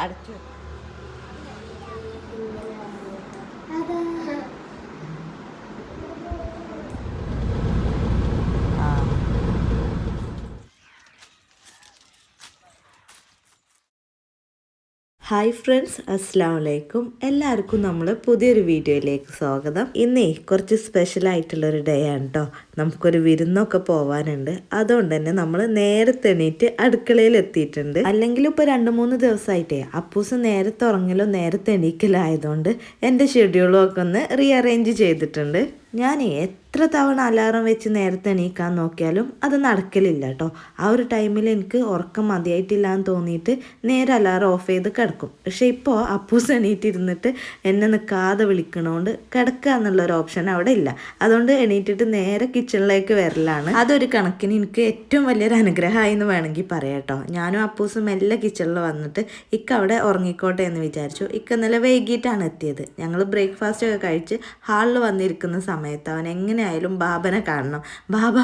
അടച്ചു. Hi friends, അസ്സലാമു അലൈക്കും. എല്ലാവർക്കും നമ്മൾ പുതിയൊരു വീഡിയോയിലേക്ക് സ്വാഗതം. ഇന്നേ കുറച്ച് സ്പെഷ്യലായിട്ടുള്ളൊരു ഡേ ആണ് കേട്ടോ. നമുക്കൊരു വിരുന്നൊക്കെ പോകാനുണ്ട്. അതുകൊണ്ട് തന്നെ നമ്മൾ നേരത്തെ എണീറ്റ് അടുക്കളയിൽ എത്തിയിട്ടുണ്ട്. അല്ലെങ്കിൽ ഇപ്പോൾ 2-3 ദിവസമായിട്ടേ അപ്പൂസ് നേരത്തെ ഉറങ്ങലോ നേരത്തെ എണീക്കലായതുകൊണ്ട് എൻ്റെ ഷെഡ്യൂളും ഒക്കെ ഒന്ന് റീഅറേഞ്ച് ചെയ്തിട്ടുണ്ട്. ഞാൻ എത്ര തവണ അലാറം വെച്ച് നേരത്തെ എണീക്കാൻ നോക്കിയാലും അത് നടക്കലില്ല കേട്ടോ. ആ ഒരു ടൈമിൽ എനിക്ക് ഉറക്കം മതിയായിട്ടില്ല എന്ന് തോന്നിയിട്ട് നേരെ അലാറം ഓഫ് ചെയ്ത് കിടക്കും. പക്ഷേ ഇപ്പോൾ അപ്പൂസ് എണീറ്റിരുന്നിട്ട് എന്നെ നിൽക്കാതെ വിളിക്കണോണ്ട് കിടക്കുക എന്നുള്ളൊരു ഓപ്ഷൻ അവിടെ ഇല്ല. അതുകൊണ്ട് എണീറ്റിട്ട് നേരെ കിച്ചണിലേക്ക് വരലാണ്. അതൊരു കണക്കിന് എനിക്ക് ഏറ്റവും വലിയൊരു അനുഗ്രഹമായി എന്ന് വേണമെങ്കിൽ പറയാം കേട്ടോ. ഞാനും അപ്പൂസും മെല്ലെ കിച്ചണിൽ വന്നിട്ട് ഇക്ക അവിടെ ഉറങ്ങിക്കോട്ടെ എന്ന് വിചാരിച്ചു. ഇക്ക ഇന്നലെ വൈകിട്ടാണ് എത്തിയത്. ഞങ്ങൾ ബ്രേക്ക്ഫാസ്റ്റ് ഒക്കെ കഴിച്ച് ഹാളിൽ വന്നിരിക്കുന്ന സമയത്ത് അവൻ എങ്ങനെയായാലും ബാബനെ കാണണം. ബാബ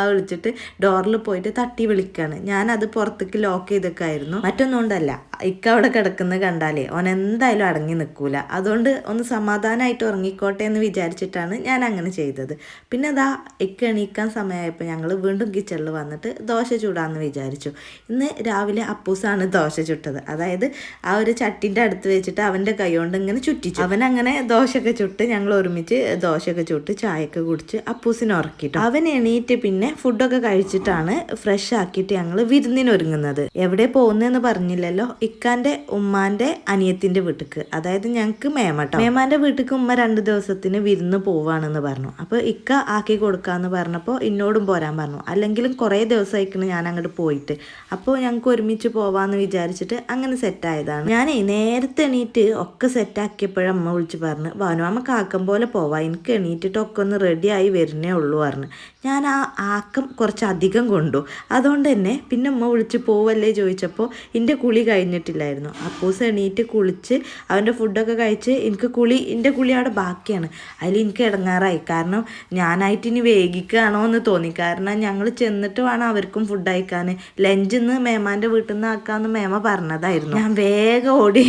വിളിച്ചിട്ട് ഡോറിൽ പോയിട്ട് തട്ടി വിളിക്കാണ്. ഞാനത് പുറത്തേക്ക് ലോക്ക് ചെയ്തൊക്കെയായിരുന്നു. മറ്റൊന്നും കൊണ്ടല്ല, ഇക്ക അവിടെ കിടക്കുന്നത് കണ്ടാലേ ഓൻ എന്തായാലും അടങ്ങി നിൽക്കൂല. അതുകൊണ്ട് ഒന്ന് സമാധാനമായിട്ട് ഉറങ്ങിക്കോട്ടെ എന്ന് വിചാരിച്ചിട്ടാണ് ഞാൻ അങ്ങനെ ചെയ്തത്. പിന്നെ അതാ ഇക്ക എണീക്കാൻ സമയമായപ്പോൾ ഞങ്ങൾ വീണ്ടും കിച്ചണിൽ വന്നിട്ട് ദോശ ചൂടാന്ന് വിചാരിച്ചു. ഇന്ന് രാവിലെ അപ്പൂസാണ് ദോശ ചുട്ടത്. അതായത് ആ ഒരു ചട്ടിൻ്റെ അടുത്ത് വെച്ചിട്ട് അവൻ്റെ കൈ കൊണ്ട് ഇങ്ങനെ ചുറ്റിച്ചു. അവൻ അങ്ങനെ ദോശയൊക്കെ ചുട്ട് ഞങ്ങൾ ഒരുമിച്ച് ദോശയൊക്കെ ചുട്ട് ചായയൊക്കെ കുടിച്ച് അപ്പൂസിനെ ഉറക്കിയിട്ടു. അവൻ എണീറ്റ് പിന്നെ ഫുഡൊക്കെ കഴിച്ചിട്ടാണ് ഫ്രഷ് ആക്കിയിട്ട് ഞങ്ങൾ വിരുന്നിനൊരുങ്ങുന്നത്. എവിടെ പോകുന്നതെന്ന് പറഞ്ഞില്ലല്ലോ. ഇക്കാൻ്റെ ഉമ്മാൻ്റെ അനിയത്തിൻ്റെ വീട്ടിക്ക്, അതായത് ഞങ്ങൾക്ക് മേമട്ടോ. മേമാൻ്റെ വീട്ടിക്ക് ഉമ്മ 2 ദിവസത്തിന് വിരുന്ന് പോവാണെന്ന് പറഞ്ഞു. അപ്പോൾ ഇക്ക ആക്കി കൊടുക്കാമെന്ന് പറഞ്ഞപ്പോൾ എന്നോടും പോരാൻ പറഞ്ഞു. അല്ലെങ്കിലും കുറേ ദിവസമായിക്കണ് ഞാൻ അങ്ങോട്ട് പോയിട്ട്. അപ്പോൾ ഞങ്ങൾക്ക് ഒരുമിച്ച് പോവാമെന്ന് വിചാരിച്ചിട്ട് അങ്ങനെ സെറ്റായതാണ്. ഞാനേ നേരത്തെ എണീറ്റ് ഒക്കെ സെറ്റാക്കിയപ്പോഴും അമ്മ വിളിച്ച് പറഞ്ഞു, ഭാനു നമുക്ക് ആക്കം പോലെ പോവാം, എനിക്ക് എണീറ്റിട്ടൊക്കെ ഒന്ന് റെഡിയായി വരുന്നേ ഉള്ളൂ പറഞ്ഞു. ഞാൻ ആ ആക്കം കുറച്ചധികം കൊണ്ടു. അതുകൊണ്ട് തന്നെ പിന്നെ അമ്മ വിളിച്ച് പോവല്ലേ ചോദിച്ചപ്പോൾ എൻ്റെ കുളി കഴിഞ്ഞിട്ടില്ലായിരുന്നു. അപ്പൂസ് എണീറ്റ് കുളിച്ച് അവൻ്റെ ഫുഡൊക്കെ കഴിച്ച് എൻ്റെ കുളി അവിടെ ബാക്കിയാണ്. അതിൽ എനിക്ക് ഇടങ്ങാറായി. കാരണം ഞാനായിട്ട് ഇനി വേഗിക്കുകയാണോ എന്ന് തോന്നി. കാരണം ഞങ്ങൾ ചെന്നിട്ട് വേണം അവർക്കും ഫുഡ് കഴിക്കാൻ. ലഞ്ചിന്ന് മേമാൻ്റെ വീട്ടിൽ നിന്ന് ആക്കാമെന്ന് മേമ പറഞ്ഞതായിരുന്നു. ഞാൻ വേഗം ഓടി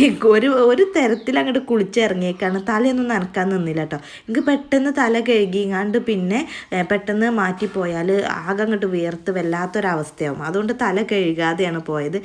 ഒരു തരത്തിൽ അങ്ങോട്ട് കുളിച്ചിറങ്ങിയേക്കാണ്. തലയൊന്നും നനക്കാൻ നിന്നില്ല കേട്ടോ. എനിക്ക് പെട്ടെന്ന് തല കഴുകിങ്ങാണ്ട് പിന്നെ പെട്ടെന്ന് മാറ്റിപ്പോയാൽ ആകെ അങ്ങോട്ട് വിയർത്ത് വല്ലാത്തൊരവസ്ഥയാവും. അതുകൊണ്ട് തല കഴുകാതെയാണ് പോയത്.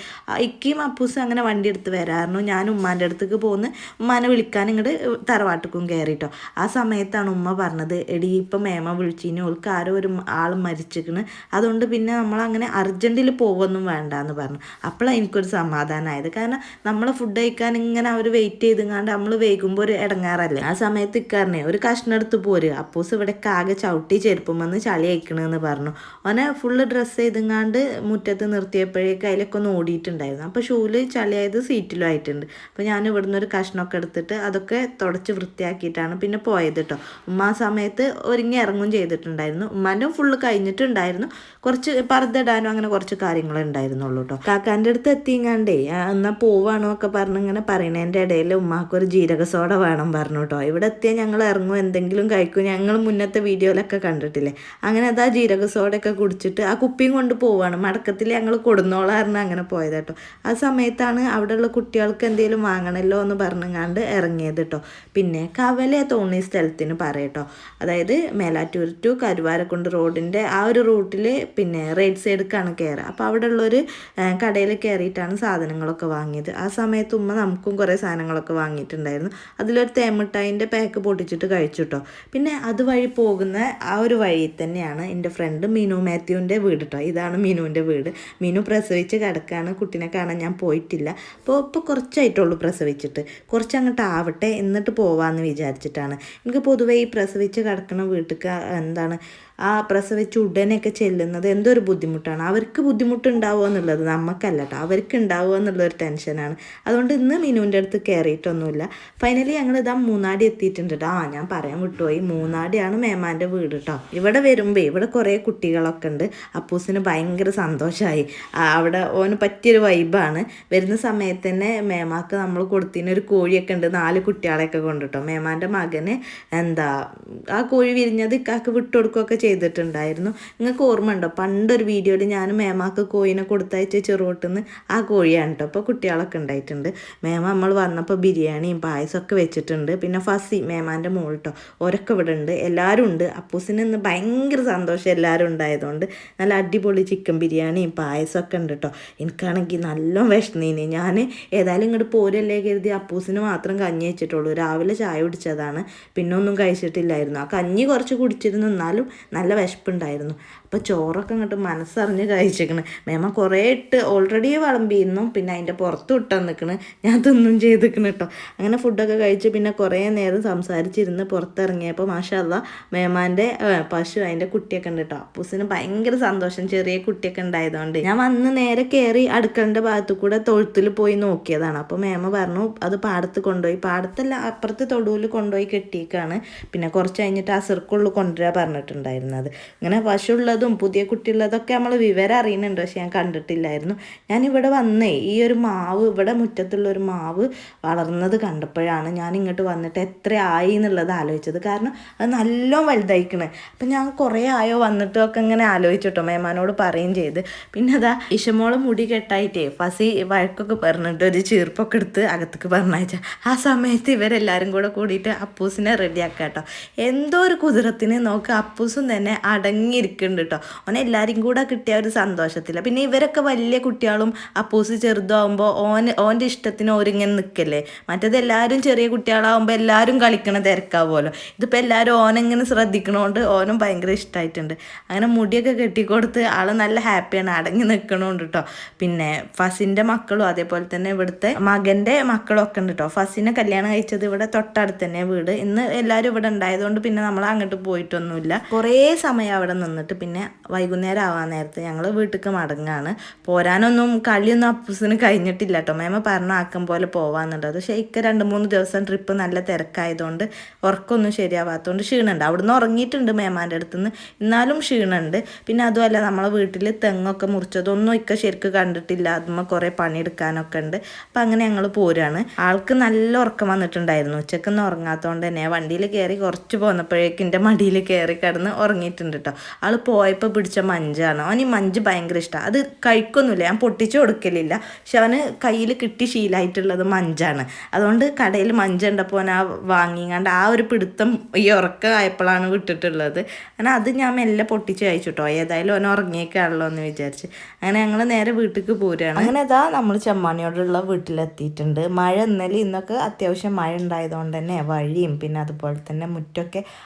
ഇക്കയും അപ്പൂസും അങ്ങനെ വണ്ടി എടുത്ത് വരാറുണ്ട്. ഞാൻ ഉമ്മാൻ്റെ അടുത്തേക്ക് പോകുന്ന ഉമ്മാനെ വിളിക്കാൻ ഇങ്ങോട്ട് തറവാട്ടിക്കും കയറിട്ടോ. ആ സമയത്താണ് ഉമ്മ പറഞ്ഞത്, എടി ഇപ്പം മേമ വിളിച്ചിന്, ഓൾക്ക് ആരോ ഒരു ആൾ മരിച്ചിരിക്കണ്, അതുകൊണ്ട് പിന്നെ നമ്മളങ്ങനെ അർജൻറ്റിൽ പോകുമൊന്നും വേണ്ട എന്ന് പറഞ്ഞു. അപ്പോഴാണ് എനിക്കൊരു സമാധാനമായത്. കാരണം നമ്മളെ ഫുഡ് കഴിക്കാൻ ഇങ്ങനെ അവർ വെയിറ്റ് ചെയ്തുങ്ങാണ്ട് നമ്മൾ വൈകുമ്പോൾ ഒരു ഇടങ്ങാറല്ലേ. ആ സമയത്ത് ഇക്കാരനെ ഒരു കഷ്ണം എടുത്ത് പോരുക. അപ്പൂസ് ഇവിടെ ആകെ ചവിട്ടി ചെരുപ്പം വന്ന് ചളി അയക്കണമെന്ന് പറഞ്ഞു. ഓനെ ഫുള്ള് ഡ്രസ്സ് ചെയ്തുങ്ങാണ്ട് മുറ്റത്ത് നിർത്തിയപ്പോഴേക്ക് അതിലൊക്കെ ഒന്ന് ഓടിയിട്ടുണ്ടായിരുന്നു. അപ്പോൾ ഷൂല് ചളിയായത് സീറ്റിലും ആയിട്ടുണ്ട്. അപ്പോൾ ഞാൻ ഇവിടുന്ന് ഒരു കഷ്ണമൊക്കെ എടുത്തിട്ട് അതൊക്കെ തുടച്ച് വൃത്തിയാക്കിയിട്ടാണ് പിന്നെ പോയത് കേട്ടോ. ഉമ്മ ആ സമയത്ത് ഒരുങ്ങി ഇറങ്ങും ചെയ്തിട്ടുണ്ടായിരുന്നു. ഉമ്മാൻ്റെ ഫുള്ള് കഴിഞ്ഞിട്ടുണ്ടായിരുന്നു. കുറച്ച് പർദ്ദയിടാനും അങ്ങനെ കുറച്ച് കാര്യങ്ങളുണ്ടായിരുന്നുള്ളൂ കേട്ടോ. കാക്കാൻ്റെ അടുത്ത് എത്തിങ്ങാണ്ടേ എന്നാൽ പോവാണോ ഒക്കെ പറഞ്ഞ് ഇങ്ങനെ പറയണതിൻ്റെ ഇടയിൽ ഉമ്മാക്കൊരു ജീരക സോഡ വേണം പറഞ്ഞു കേട്ടോ. ഇവിടെ എത്തിയാൽ ഞങ്ങൾ ഇറങ്ങും, എന്തെങ്കിലും കഴിക്കും. ഞങ്ങൾ മുന്നത്തെ വീഡിയോയിലൊക്കെ കണ്ടിട്ടില്ലേ. അങ്ങനെ അതാ ജീരക സോഡയൊക്കെ കുടിച്ചിട്ട് ആ കുപ്പിയും കൊണ്ട് പോവാണ്. മടക്കത്തിൽ ഞങ്ങൾ കൊടുന്നോളാറിന് അങ്ങനെ പോയത് കേട്ടോ. ആ സമയത്താണ് അവിടെയുള്ള കുട്ടികൾക്ക് എന്തെങ്കിലും വാങ്ങണമല്ലോ എന്ന് പറഞ്ഞങ്ങാണ്ട് ഇറങ്ങിയത് കേട്ടോ. പിന്നെ കവലെ തോന്നിയ സ്ഥലത്തിന് പറയട്ടോ, അതായത് മേലാറ്റൂർ ടു കരുവാരക്കുണ്ട് റോഡിൻ്റെ ആ ഒരു റൂട്ടിൽ പിന്നെ റൈറ്റ് സൈഡിലേക്കാണ് കയറുക. അപ്പോൾ അവിടെ ഉള്ളൊരു കടയിൽ കയറിയിട്ടാണ് സാധനങ്ങളൊക്കെ വാങ്ങിയത്. ആ സമയത്ത് ഉമ്മ നമുക്കും കുറേ സാധനങ്ങളൊക്കെ വാങ്ങിയിട്ടുണ്ടായിരുന്നു. അതിലൊരു തേമിഠായിൻ്റെ പാക്ക് പൊട്ടിച്ചിട്ട് കഴിച്ചു കേട്ടോ. പിന്നെ അതുവഴി പോകുന്ന ആ ഒരു വഴി തന്നെയാണ് എൻ്റെ ഫ്രണ്ട് മിനു മാത്യുവിൻ്റെ വീട് കേട്ടോ. ഇതാണ് മിനുവിൻ്റെ വീട്. മിനു പ്രസവിച്ച് കിടക്കുകയാണ്. കുട്ടീനെ കാണാൻ ഞാൻ പോയിട്ടില്ല. ഇപ്പോൾ കുറച്ചായിട്ടുള്ളൂ പ്രസവിച്ചിട്ട്. കുറച്ചങ്ങോട്ട് ആവട്ടെ എന്നിട്ട് പോവാമെന്ന് വിചാരിച്ചിട്ടാണ്. എനിക്ക് പൊതുവേ ഈ പ്രസവിച്ച് കിടക്കുന്ന വീട്ടിലേക്ക് എന്താണ് ആ പ്രസവിച്ച് ഉടനെയൊക്കെ ചെല്ലുന്നത് എന്തോ ഒരു ബുദ്ധിമുട്ടാണ്. അവർക്ക് ബുദ്ധിമുട്ടുണ്ടാവുക എന്നുള്ളത് നമുക്കല്ല കേട്ടോ, അവർക്ക് ഉണ്ടാവുക എന്നുള്ളൊരു ടെൻഷനാണ്. അതുകൊണ്ട് ഇന്ന് മിനുവിൻ്റെ അടുത്ത് കയറിയിട്ടൊന്നുമില്ല. ഫൈനലി ഞങ്ങൾ ഇതാ മൂന്നാടി എത്തിയിട്ടുണ്ട് കേട്ടോ. ഞാൻ പറയാൻ വിട്ടുപോയി, മൂന്നാടിയാണ് മേമാൻ്റെ വീട് കേട്ടോ. ഇവിടെ വരുമ്പോൾ ഇവിടെ കുറേ കുട്ടികളൊക്കെ ഉണ്ട്. അപ്പൂസിന് ഭയങ്കര സന്തോഷമായി. അവിടെ ഓന് പറ്റിയൊരു വൈബാണ്. വരുന്ന സമയത്ത് തന്നെ മേമാക്ക് നമ്മൾ കൊടുത്തിനൊരു കോഴിയൊക്കെ ഉണ്ട്, 4 കുട്ടികളെയൊക്കെ കൊണ്ടിട്ടോ. മേമാൻ്റെ മകന് ആ കോഴി വിരിഞ്ഞത് ഇക്കാക്ക് വിട്ടുകൊടുക്കുകയൊക്കെ ചെയ്തിട്ടുണ്ടായിരുന്നു. നിങ്ങൾക്ക് ഓർമ്മ ഉണ്ടോ, പണ്ടൊരു വീഡിയോയിൽ ഞാൻ മേമാക്ക് കോഴിനെ കൊടുത്തയച്ച ചെറുവോട്ടുനിന്ന് ആ കോഴിയാണ് കേട്ടോ. അപ്പോൾ കുട്ടികളൊക്കെ ഉണ്ടായിട്ടുണ്ട്. മേമ നമ്മൾ വന്നപ്പോൾ ബിരിയാണിയും പായസമൊക്കെ വെച്ചിട്ടുണ്ട്. പിന്നെ ഫസി മേമാൻ്റെ മോൾ കേട്ടോ, ഓരൊക്കെ ഇവിടെ ഉണ്ട്, എല്ലാവരും ഉണ്ട്. അപ്പൂസിന് ഇന്ന് ഭയങ്കര സന്തോഷം എല്ലാവരും ഉണ്ടായതുകൊണ്ട്. നല്ല അടിപൊളി ചിക്കൻ ബിരിയാണിയും പായസമൊക്കെ ഉണ്ട് കേട്ടോ. എനിക്കാണെങ്കിൽ നല്ല വിശന്നീന്. ഞാൻ ഏതായാലും ഇങ്ങോട്ട് പോരല്ലേ കരുതി അപ്പൂസിന് മാത്രം കഞ്ഞി വെച്ചിട്ടുള്ളൂ. രാവിലെ ചായ കുടിച്ചതാണ്, പിന്നെ ഒന്നും കഴിച്ചിട്ടില്ലായിരുന്നു. ആ കഞ്ഞി കുറച്ച് കുടിച്ചിരുന്നു, എന്നാലും നല്ല വിശപ്പുണ്ടായിരുന്നു. അപ്പോൾ ചോറൊക്കെ അങ്ങോട്ട് മനസ്സറിഞ്ഞ് കഴിച്ചിരിക്കണ്. മേമ കുറേ ഇട്ട് ഓൾറെഡി വിളമ്പിയിരുന്നു, പിന്നെ അതിൻ്റെ പുറത്ത് ഇട്ടാൻ നിൽക്കണ്, ഞാൻ തിന്നും ചെയ്തിരിക്കണം കേട്ടോ. അങ്ങനെ ഫുഡൊക്കെ കഴിച്ച് പിന്നെ കുറേ നേരം സംസാരിച്ചിരുന്ന് പുറത്തിറങ്ങിയപ്പോൾ മാഷാല്ലാ മേമാൻ്റെ പശു അതിൻ്റെ കുട്ടിയൊക്കെ ഉണ്ട് കേട്ടോ. അപ്പൂസിന് ഭയങ്കര സന്തോഷം, ചെറിയ കുട്ടിയൊക്കെ ഉണ്ടായതുകൊണ്ട്. ഞാൻ വന്ന് നേരെ കയറി അടുക്കളൻ്റെ ഭാഗത്തു കൂടെ തൊഴുത്തിൽ പോയി നോക്കിയതാണ്. അപ്പോൾ മേമ പറഞ്ഞു അത് പാടത്ത് കൊണ്ടുപോയി, പാടത്തല്ല അപ്പുറത്ത് തൊടുവിൽ കൊണ്ടുപോയി കെട്ടിയേക്കാണ്, പിന്നെ കുറച്ച് കഴിഞ്ഞിട്ട് അസർക്കുള്ളിൽ കൊണ്ടുവരാൻ പറഞ്ഞിട്ടുണ്ടായിരുന്നത്. ഇങ്ങനെ പശു ഉള്ളതും പുതിയ കുട്ടിയുള്ളതൊക്കെ നമ്മൾ വിവരം അറിയുന്നുണ്ട്, പക്ഷെ ഞാൻ കണ്ടിട്ടില്ലായിരുന്നു. ഞാനിവിടെ വന്നേ ഈ ഒരു മാവ്, ഇവിടെ മുറ്റത്തുള്ള ഒരു മാവ് വളർന്നത് കണ്ടപ്പോഴാണ് ഞാൻ ഇങ്ങോട്ട് വന്നിട്ട് എത്ര ആയി എന്നുള്ളത് ആലോചിച്ചത്. കാരണം അത് നല്ലോണം വലുതായിക്കണേ. അപ്പം ഞാൻ കുറേ ആയോ വന്നിട്ടും ഒക്കെ ഇങ്ങനെ ആലോചിച്ചിട്ടോ, മേമാനോട് പറയുകയും ചെയ്ത്. പിന്നെ അതാ ഇഷമോള് മുടി കെട്ടായിട്ടേ ഫസി വഴക്കൊക്കെ പറഞ്ഞിട്ട് ഒരു ചീർപ്പൊക്കെ എടുത്ത് അകത്തേക്ക് പറഞ്ഞയച്ച. ആ സമയത്ത് ഇവരെല്ലാവരും കൂടെ കൂടിയിട്ട് അപ്പൂസിനെ റെഡിയാക്കാം കേട്ടോ. എന്തോ ഒരു കുതിരത്തിന് നോക്ക്, അപ്പൂസും തന്നെ അടങ്ങിയിരിക്കുന്നുണ്ട് കേട്ടോ. ഓനെല്ലാവരും കൂടെ കിട്ടിയ ഒരു സന്തോഷത്തില്ല. പിന്നെ ഇവരൊക്കെ വലിയ കുട്ടികളും അപ്പൂസ് ചെറുതാവുമ്പോൾ ഓൻ്റെ ഇഷ്ടത്തിന് ഓരിങ്ങനെ നിൽക്കല്ലേ. മറ്റേത് എല്ലാവരും ചെറിയ കുട്ടികളാവുമ്പോൾ എല്ലാവരും കളിക്കണ തിരക്കാവുമല്ലോ. ഇതിപ്പോൾ എല്ലാവരും ഓനെങ്ങനെ ശ്രദ്ധിക്കണോണ്ട് ഓനും ഭയങ്കര ഇഷ്ടമായിട്ടുണ്ട്. അങ്ങനെ മുടിയൊക്കെ കെട്ടിക്കൊടുത്ത് ആൾ നല്ല ഹാപ്പിയാണ്, അടങ്ങി നിൽക്കണോണ്ട് കേട്ടോ. പിന്നെ ഫസിൻ്റെ മക്കളും അതേപോലെ തന്നെ ഇവിടുത്തെ മകൻ്റെ മക്കളും ഒക്കെ ഉണ്ട് കേട്ടോ. ഫസിനെ കല്യാണം കഴിച്ചത് ഇവിടെ തൊട്ടടുത്ത് തന്നെ വീട്. ഇന്ന് എല്ലാവരും ഇവിടെ ഉണ്ടായതുകൊണ്ട് പിന്നെ നമ്മൾ അങ്ങോട്ട് പോയിട്ടൊന്നുമില്ല. കുറേ സമയം അവിടെ നിന്നിട്ട് പിന്നെ വൈകുന്നേരം ആവാൻ നേരത്ത് ഞങ്ങൾ വീട്ടിലേക്ക് മടങ്ങാണ്. പോരാനൊന്നും കളിയൊന്നും അപ്പൂസിന് കഴിഞ്ഞിട്ടില്ല കേട്ടോ. മേമ പറഞ്ഞ ആക്കം പോലെ പോവാന്നുണ്ട്. അത് പക്ഷേ 2-3 ദിവസം ട്രിപ്പ് നല്ല തിരക്കായതുകൊണ്ട് ഉറക്കമൊന്നും ശരിയാവാത്തതുകൊണ്ട് ക്ഷീണമുണ്ട്. അവിടുന്ന് ഉറങ്ങിയിട്ടുണ്ട് മേമാൻ്റെ അടുത്തുനിന്ന്, എന്നാലും ക്ഷീണമുണ്ട്. പിന്നെ അതുമല്ല നമ്മളെ വീട്ടിൽ തെങ്ങൊക്കെ മുറിച്ചതൊന്നും ശരിക്കും കണ്ടിട്ടില്ല, അതുമ്പോൾ കുറേ പണിയെടുക്കാനൊക്കെ ഉണ്ട്. അപ്പം അങ്ങനെ ഞങ്ങൾ പോരാണ്. ആൾക്ക് നല്ല ഉറക്കം വന്നിട്ടുണ്ടായിരുന്നു. ഉച്ചക്കൊന്നും ഉറങ്ങാത്തതുകൊണ്ട് തന്നെ വണ്ടിയിൽ കയറി കുറച്ച് പോന്നപ്പോഴേക്കും എൻ്റെ മടിയിൽ കയറി കിടന്ന് ഉറങ്ങിയിട്ടുണ്ട് കേട്ടോ. ആൾ പോയപ്പോൾ പിടിച്ച മഞ്ചാണ്. അവന് ഈ മഞ്ച് ഭയങ്കര ഇഷ്ടമാണ്. അത് കഴിക്കൊന്നുമില്ല, ഞാൻ പൊട്ടിച്ചു കൊടുക്കലില്ല, പക്ഷെ അവന് കയ്യിൽ കിട്ടി ശീലമായിട്ടുള്ളത് മഞ്ചാണ്. അതുകൊണ്ട് കടയിൽ മഞ്ചുണ്ടപ്പോൾ ഞാൻ വാങ്ങിങ്ങാണ്ട് ആ ഒരു പിടുത്തം ഈ ഉറക്കമായപ്പോഴാണ് വിട്ടിട്ടുള്ളത്. അങ്ങനെ അത് ഞാൻ മെല്ലെ പൊട്ടിച്ച് കഴിച്ചു കേട്ടോ. ഏതായാലും അവൻ ഉറങ്ങിയേക്കാണല്ലോ എന്ന് വിചാരിച്ച്. അങ്ങനെ ഞങ്ങൾ നേരെ വീട്ടിലേക്ക് പോരുകയാണ്. അങ്ങനെ അതാ നമ്മൾ ചെമ്മാണിയോടുള്ള വീട്ടിലെത്തിയിട്ടുണ്ട്. മഴ ഇന്നലെ ഇന്നൊക്കെ അത്യാവശ്യം മഴ ഉണ്ടായതുകൊണ്ട് തന്നെ വഴിയും പിന്നെ അതുപോലെ തന്നെ മുറ്റൊക്കെ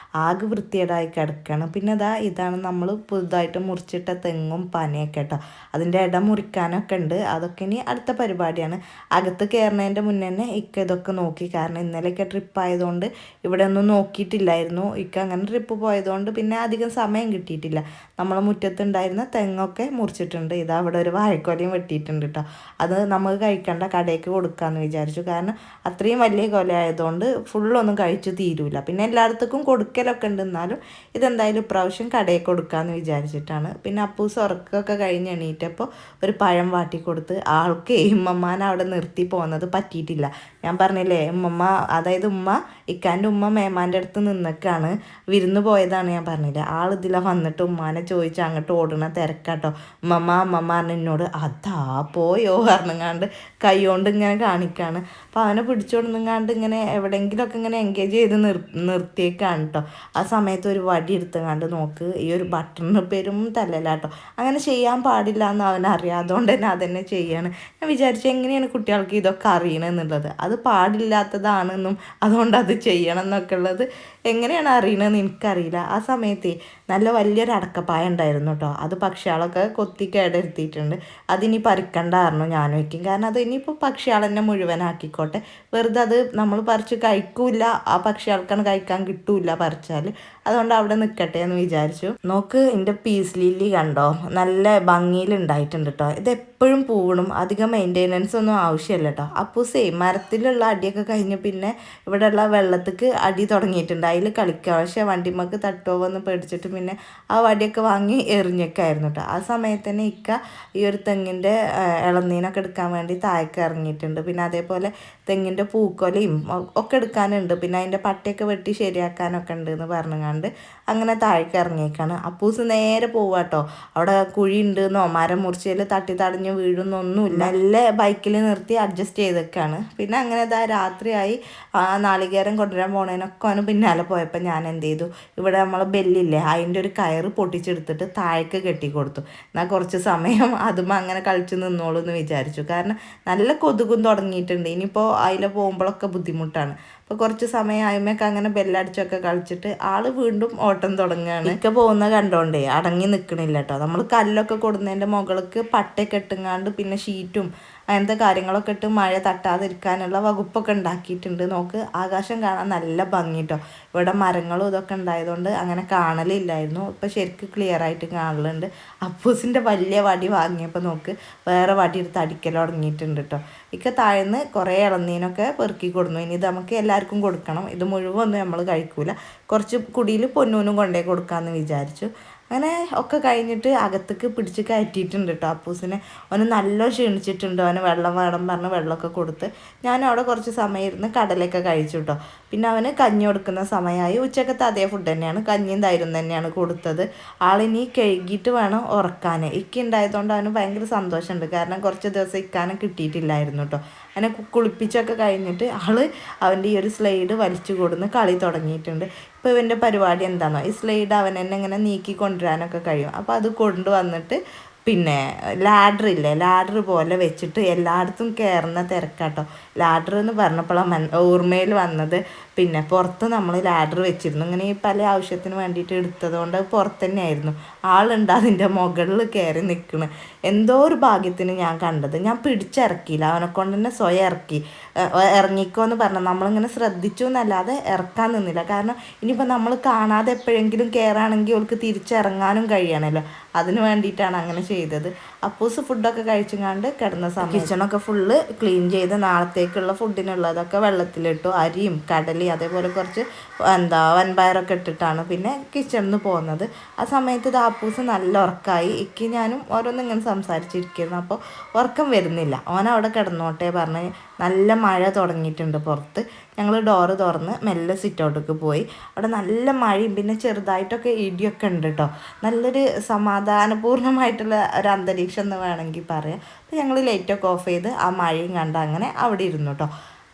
ആകെ വൃത്തികേടായി കിടക്കുകയാണ്. പിന്നെ ഇതാണ് നമ്മൾ പുതുതായിട്ട് മുറിച്ചിട്ട തെങ്ങും പനയൊക്കെ കേട്ടോ. അതിൻ്റെ ഇട മുറിക്കാനൊക്കെ ഉണ്ട്. അതൊക്കെ ഇനി അടുത്ത പരിപാടിയാണ്. അകത്ത് കയറുന്നതിൻ്റെ മുന്നേ തന്നെ ഇതൊക്കെ നോക്കി. കാരണം ഇന്നലെയൊക്കെ ട്രിപ്പ് ആയതുകൊണ്ട് ഇവിടെ ഒന്നും നോക്കിയിട്ടില്ലായിരുന്നു. അങ്ങനെ ട്രിപ്പ് പോയതുകൊണ്ട് പിന്നെ അധികം സമയം കിട്ടിയിട്ടില്ല. നമ്മളെ മുറ്റത്തുണ്ടായിരുന്ന തെങ്ങൊക്കെ മുറിച്ചിട്ടുണ്ട്. ഇതാ അവിടെ ഒരു വാഴക്കൊലയും വെട്ടിയിട്ടുണ്ട് കേട്ടോ. അത് നമുക്ക് കഴിക്കേണ്ട, കടയ്ക്ക് കൊടുക്കാമെന്ന് വിചാരിച്ചു. കാരണം അത്രയും വലിയ കൊല ആയതുകൊണ്ട് ഫുള്ളൊന്നും കഴിച്ചു തീരൂല. പിന്നെ എല്ലായിടത്തേക്കും കൊടുക്കലൊക്കെ ഉണ്ട്, എന്നാലും ഇതെന്തായാലും ഇപ്രാവശ്യം കടയിൽ കൊടുക്കാമെന്ന് വിചാരിച്ചിട്ടാണ്. പിന്നെ അപ്പൂസ് ഉറക്കമൊക്കെ കഴിഞ്ഞ് എണീറ്റപ്പോൾ ഒരു പഴം വാട്ടി കൊടുത്ത്. ആൾക്ക് ഉമ്മമ്മാനെ അവിടെ നിർത്തി പോകുന്നത് പറ്റിയിട്ടില്ല. ഞാൻ പറഞ്ഞില്ലേ, അതായത് ഇക്കാൻ്റെ ഉമ്മ മേമാൻ്റെ അടുത്ത് നിന്നൊക്കെയാണ്, വിരുന്ന് പോയതാണ് ഞാൻ പറഞ്ഞില്ലേ. ആളിതില വന്നിട്ട് ഉമ്മാനെ ചോദിച്ച് അങ്ങോട്ട് ഓടുന്ന തിരക്കാട്ടോ. ഉമ്മമ്മ പറഞ്ഞ എന്നോട് അതാ പോയോ പറഞ്ഞങ്ങാണ്ട് കൈ കൊണ്ട് ഇങ്ങനെ കാണിക്കാണ്. അപ്പോൾ അവനെ പിടിച്ചോടുന്നങ്ങാണ്ട് ഇങ്ങനെ എവിടെയെങ്കിലുമൊക്കെ ഇങ്ങനെ എൻഗേജ് ചെയ്ത് നിർത്തിയേക്കാണ് കേട്ടോ. ആ സമയത്ത് ഒരു വടി എടുത്തങ്ങാണ്ട് നോക്ക്, ഈ ഒരു ബട്ടണിന് പേരും തല്ലലാട്ടോ. അങ്ങനെ ചെയ്യാൻ പാടില്ല എന്ന് അവനറിയാം, അതുകൊണ്ട് തന്നെ അതന്നെ ചെയ്യാണ്. ഞാൻ വിചാരിച്ചു എങ്ങനെയാണ് കുട്ടികൾക്ക് ഇതൊക്കെ അറിയണമെന്നുള്ളത്. അത് പാടില്ലാത്തതാണെന്നും അതുകൊണ്ട് അത് ചെയ്യണം എന്നൊക്കെ ഉള്ളത് എങ്ങനെയാണ് അറിയണമെന്ന് എനിക്കറിയില്ല. ആ സമയത്ത് നല്ല വലിയൊരു അടക്കപ്പായ ഉണ്ടായിരുന്നു കേട്ടോ. അത് പക്ഷികളൊക്കെ കൊത്തി കേടെടുത്തിട്ടുണ്ട്. അതിനി പറിക്കണ്ടായിരുന്നു ഞാൻ വയ്ക്കും. കാരണം അത് ഇനിയിപ്പോൾ പക്ഷികളെന്നെ മുഴുവനാക്കിക്കോട്ടെ, വെറുതെ അത് നമ്മൾ പറിച്ച് കഴിക്കൂല, ആ പക്ഷികൾക്കാണ് കഴിക്കാൻ കിട്ടൂല പറിച്ചാൽ. അതുകൊണ്ട് അവിടെ നിൽക്കട്ടെ എന്ന് വിചാരിച്ചു. നോക്ക് എൻ്റെ പീസ് ലില്ലി കണ്ടോ, നല്ല ഭംഗിയിലുണ്ടായിട്ടുണ്ട് കേട്ടോ. ഇതെപ്പോഴും പൂവണം, അധികം മെയിൻ്റെനൻസ് ഒന്നും ആവശ്യമില്ല കേട്ടോ. അപ്പൂസേ മരത്തിലുള്ള അടിയൊക്കെ കഴിഞ്ഞ് പിന്നെ ഇവിടെയുള്ള വെള്ളത്തേക്ക് അടി തുടങ്ങിയിട്ടുണ്ട്, അതിൽ കളിക്കുക. പക്ഷേ വണ്ടിമ്മക്ക് തട്ടുമോന്ന് പേടിച്ചിട്ട് പിന്നെ ആ വടിയൊക്കെ വാങ്ങി എറിഞ്ഞൊക്കെയായിരുന്നു കേട്ടോ. ആ സമയത്ത് തന്നെ ഈ ഒരു തെങ്ങിൻ്റെ ഇളനീനൊക്കെ എടുക്കാൻ വേണ്ടി താഴേക്ക് ഇറങ്ങിയിട്ടുണ്ട്. പിന്നെ അതേപോലെ തെങ്ങിൻ്റെ പൂക്കൊലയും ഒക്കെ എടുക്കാനുണ്ട്. പിന്നെ അതിൻ്റെ പട്ടയൊക്കെ വെട്ടി ശരിയാക്കാനൊക്കെ ഉണ്ട് എന്ന് പറഞ്ഞുകൊണ്ട് അങ്ങനെ താഴേക്ക് ഇറങ്ങിയേക്കാണ്. അപ്പൂസ് നേരെ പോവാട്ടോ. അവിടെ കുഴി ഉണ്ടെന്നോ മരം മുറിച്ചതിൽ തട്ടി തടഞ്ഞ് വീഴുന്നൊന്നുമില്ല. നല്ല ബൈക്കിൽ നിർത്തി അഡ്ജസ്റ്റ് ചെയ്തൊക്കെയാണ്. പിന്നെ അങ്ങനെ രാത്രിയായി. നാളികേരം കൊണ്ടുവരാൻ പോണേനൊക്കെ അവന് പിന്നാലെ പോയപ്പോൾ ഞാൻ എന്ത് ചെയ്തു, ഇവിടെ നമ്മൾ ബെല്ലില്ലേ അതിൻ്റെ ഒരു കയറ് പൊട്ടിച്ചെടുത്തിട്ട് താഴേക്ക് കെട്ടിക്കൊടുത്തു. എന്നാൽ കുറച്ച് സമയം അതുമ്പോൾ അങ്ങനെ കളിച്ച് നിന്നോളൂ എന്ന് വിചാരിച്ചു. കാരണം നല്ല കൊതുകും തുടങ്ങിയിട്ടുണ്ട്. ഇനിയിപ്പോൾ അതിൽ പോകുമ്പോഴൊക്കെ ബുദ്ധിമുട്ടാണ്. അപ്പോൾ കുറച്ച് സമയം ആയുമൊക്കെ അങ്ങനെ ബെല്ലടിച്ചൊക്കെ കളിച്ചിട്ട് ആൾ വീണ്ടും ഓട്ടം തുടങ്ങുകയാണ്. ഇക്ക പോകുന്ന കണ്ടോണ്ടേ അടങ്ങി നിൽക്കണില്ല കേട്ടോ. നമ്മൾ കല്ലൊക്കെ കൊടുന്നതിൻ്റെ മുകൾക്ക് പട്ടയൊക്കെ ഇട്ടുങ്ങാണ്ട് പിന്നെ ഷീറ്റും അങ്ങനത്തെ കാര്യങ്ങളൊക്കെ ഇട്ട് മഴ തട്ടാതിരിക്കാനുള്ള വകുപ്പൊക്കെ ഉണ്ടാക്കിയിട്ടുണ്ട്. നോക്ക്, ആകാശം കാണാൻ നല്ല ഭംഗി കേട്ടോ. ഇവിടെ മരങ്ങളും ഇതൊക്കെ ഉണ്ടായതുകൊണ്ട് അങ്ങനെ കാണലില്ലായിരുന്നു. ഇപ്പോൾ ശരിക്കും ക്ലിയർ ആയിട്ട് കാണലുണ്ട്. അപ്പൂസിൻ്റെ വലിയ വടി വാങ്ങിയപ്പോൾ നോക്ക് വേറെ വടി എടുത്ത് അടിക്കൽ തുടങ്ങിയിട്ടുണ്ട് കേട്ടോ. ഇക്ക താഴ്ന്ന് കുറേ ഇളനീനൊക്കെ പെറുക്കി കൊടുന്നു. ഇനി ഇത് നമുക്ക് എല്ലാവർക്കും കൊടുക്കണം. ഇത് മുഴുവൊന്നും നമ്മൾ കഴിക്കൂല. കുറച്ച് കുടിയിൽ പൊന്നൂനും കൊണ്ടേ കൊടുക്കാമെന്ന് വിചാരിച്ചു. അങ്ങനെ ഒക്കെ കഴിഞ്ഞിട്ട് അകത്തേക്ക് പിടിച്ച് കയറ്റിയിട്ടുണ്ട് കേട്ടോ അപ്പൂസിനെ. അവന് നല്ല ക്ഷീണിച്ചിട്ടുണ്ട്. അവന് വെള്ളം വേണം പറഞ്ഞ് വെള്ളമൊക്കെ കൊടുത്ത് ഞാൻ അവിടെ കുറച്ച് സമയം ഇരുന്ന് കടലൊക്കെ കഴിച്ചു കേട്ടോ. പിന്നെ അവന് കഞ്ഞി കൊടുക്കുന്ന സമയമായി. ഉച്ചക്കത്തെ അതേ ഫുഡ് തന്നെയാണ്, കഞ്ഞിയും തൈരും തന്നെയാണ് കൊടുത്തത്. ആളിനി കഴുകിയിട്ട് വേണം ഉറക്കാൻ. ഇക്ക ഉണ്ടായതുകൊണ്ട് അവന് ഭയങ്കര സന്തോഷമുണ്ട്. കാരണം കുറച്ച് ദിവസം ഇക്കാനെ കിട്ടിയിട്ടില്ലായിരുന്നു കേട്ടോ. അങ്ങനെ കുളിപ്പിച്ചൊക്കെ കഴിഞ്ഞിട്ട് അവൻ്റെ ഈ ഒരു സ്ലൈഡ് വലിച്ചു കൊടുന്ന് കളി തുടങ്ങിയിട്ടുണ്ട്. ഇപ്പോൾ ഇവൻ്റെ പരിപാടി എന്താണോ, ഈ സ്ലൈഡ് അവൻ തന്നെ ഇങ്ങനെ നീക്കി കൊണ്ടുവരാനൊക്കെ കഴിയും. അപ്പോൾ അത് കൊണ്ടുവന്നിട്ട് പിന്നെ ലാഡർ പോലെ വെച്ചിട്ട് എല്ലായിടത്തും കയറുന്ന തിരക്കാട്ടോ. ലാഡർ എന്ന് പറഞ്ഞപ്പോഴാണ് ഓർമ്മയിൽ വന്നത്. പിന്നെ പുറത്ത് നമ്മൾ ലാഡർ വെച്ചിരുന്നു. ഇങ്ങനെ ഈ പല ആവശ്യത്തിന് വേണ്ടിയിട്ട് എടുത്തത് കൊണ്ട് പുറത്ത് തന്നെയായിരുന്നു. ആളുണ്ട് അതിൻ്റെ മുകളിൽ കയറി നിൽക്കണം. എന്തോ ഒരു ഭാഗ്യത്തിന് ഞാൻ കണ്ടത്. ഞാൻ പിടിച്ചിറക്കിയില്ല, അവനെ കൊണ്ട് തന്നെ സ്വയം ഇറങ്ങിക്കോ എന്ന് പറഞ്ഞു. നമ്മളിങ്ങനെ ശ്രദ്ധിച്ചു എന്നല്ലാതെ ഇറക്കാൻ നിന്നില്ല. കാരണം ഇനിയിപ്പോൾ നമ്മൾ കാണാതെ എപ്പോഴെങ്കിലും കയറുകയാണെങ്കിൽ അവൾക്ക് തിരിച്ചിറങ്ങാനും കഴിയണമല്ലോ. അതിന് വേണ്ടിയിട്ടാണ് അങ്ങനെ ചെയ്തത്. അപ്പൂസ് ഫുഡൊക്കെ കഴിച്ചുകൊണ്ട് കിടന്ന സമയം കിച്ചണൊക്കെ ഫുള്ള് ക്ലീൻ ചെയ്ത് നാളത്തേക്കുള്ള ഫുഡിനുള്ളതൊക്കെ വെള്ളത്തിലിട്ടു. അരിയും കടലയും അതേപോലെ കുറച്ച് വൻപയറൊക്കെ ഇട്ടിട്ടാണ് പിന്നെ കിച്ചണിൽ നിന്ന് പോകുന്നത്. ആ സമയത്ത് അപ്പൂസ് നല്ല ഉറക്കമായി. ഇക്ക് ഞാനും ഓരോന്നും ഇങ്ങനെ സംസാരിച്ചിരിക്കുന്നു. അപ്പോൾ ഉറക്കം വരുന്നില്ല. ഓനവിടെ കിടന്നോട്ടെ പറഞ്ഞ്. നല്ല മഴ തുടങ്ങിയിട്ടുണ്ട് പുറത്ത്. ഞങ്ങൾ ഡോറ് തുറന്ന് മെല്ലെ സിറ്റൗട്ടിലേക്ക് പോയി. അവിടെ നല്ല മഴയും പിന്നെ ചെറുതായിട്ടൊക്കെ ഇടിയൊക്കെ ഉണ്ട് കേട്ടോ. നല്ലൊരു സമാധാനപൂർണ്ണമായിട്ടുള്ള ഒരു അന്തരീക്ഷം എന്ന് വേണമെങ്കിൽ പറയാം. അപ്പോൾ ഞങ്ങൾ ലൈറ്റൊക്കെ ഓഫ് ചെയ്ത് ആ മഴയും കണ്ട് അങ്ങനെ അവിടെ ഇരുന്നു കേട്ടോ.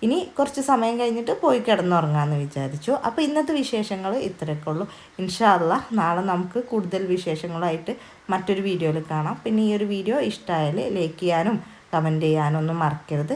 ഇനി കുറച്ച് സമയം കഴിഞ്ഞിട്ട് പോയി കിടന്നുറങ്ങാമെന്ന് വിചാരിച്ചു. അപ്പോൾ ഇന്നത്തെ വിശേഷങ്ങൾ ഇത്രയൊക്കെ ഉള്ളൂ. ഇൻഷാ അല്ലാഹ് നാളെ നമുക്ക് കൂടുതൽ വിശേഷങ്ങളായിട്ട് മറ്റൊരു വീഡിയോയിൽ കാണാം. പിന്നെ ഈ ഒരു വീഡിയോ ഇഷ്ടമായാൽ ലൈക്ക് ചെയ്യാനും കമൻറ്റ് ചെയ്യാനും ഒന്നും മറക്കരുത്.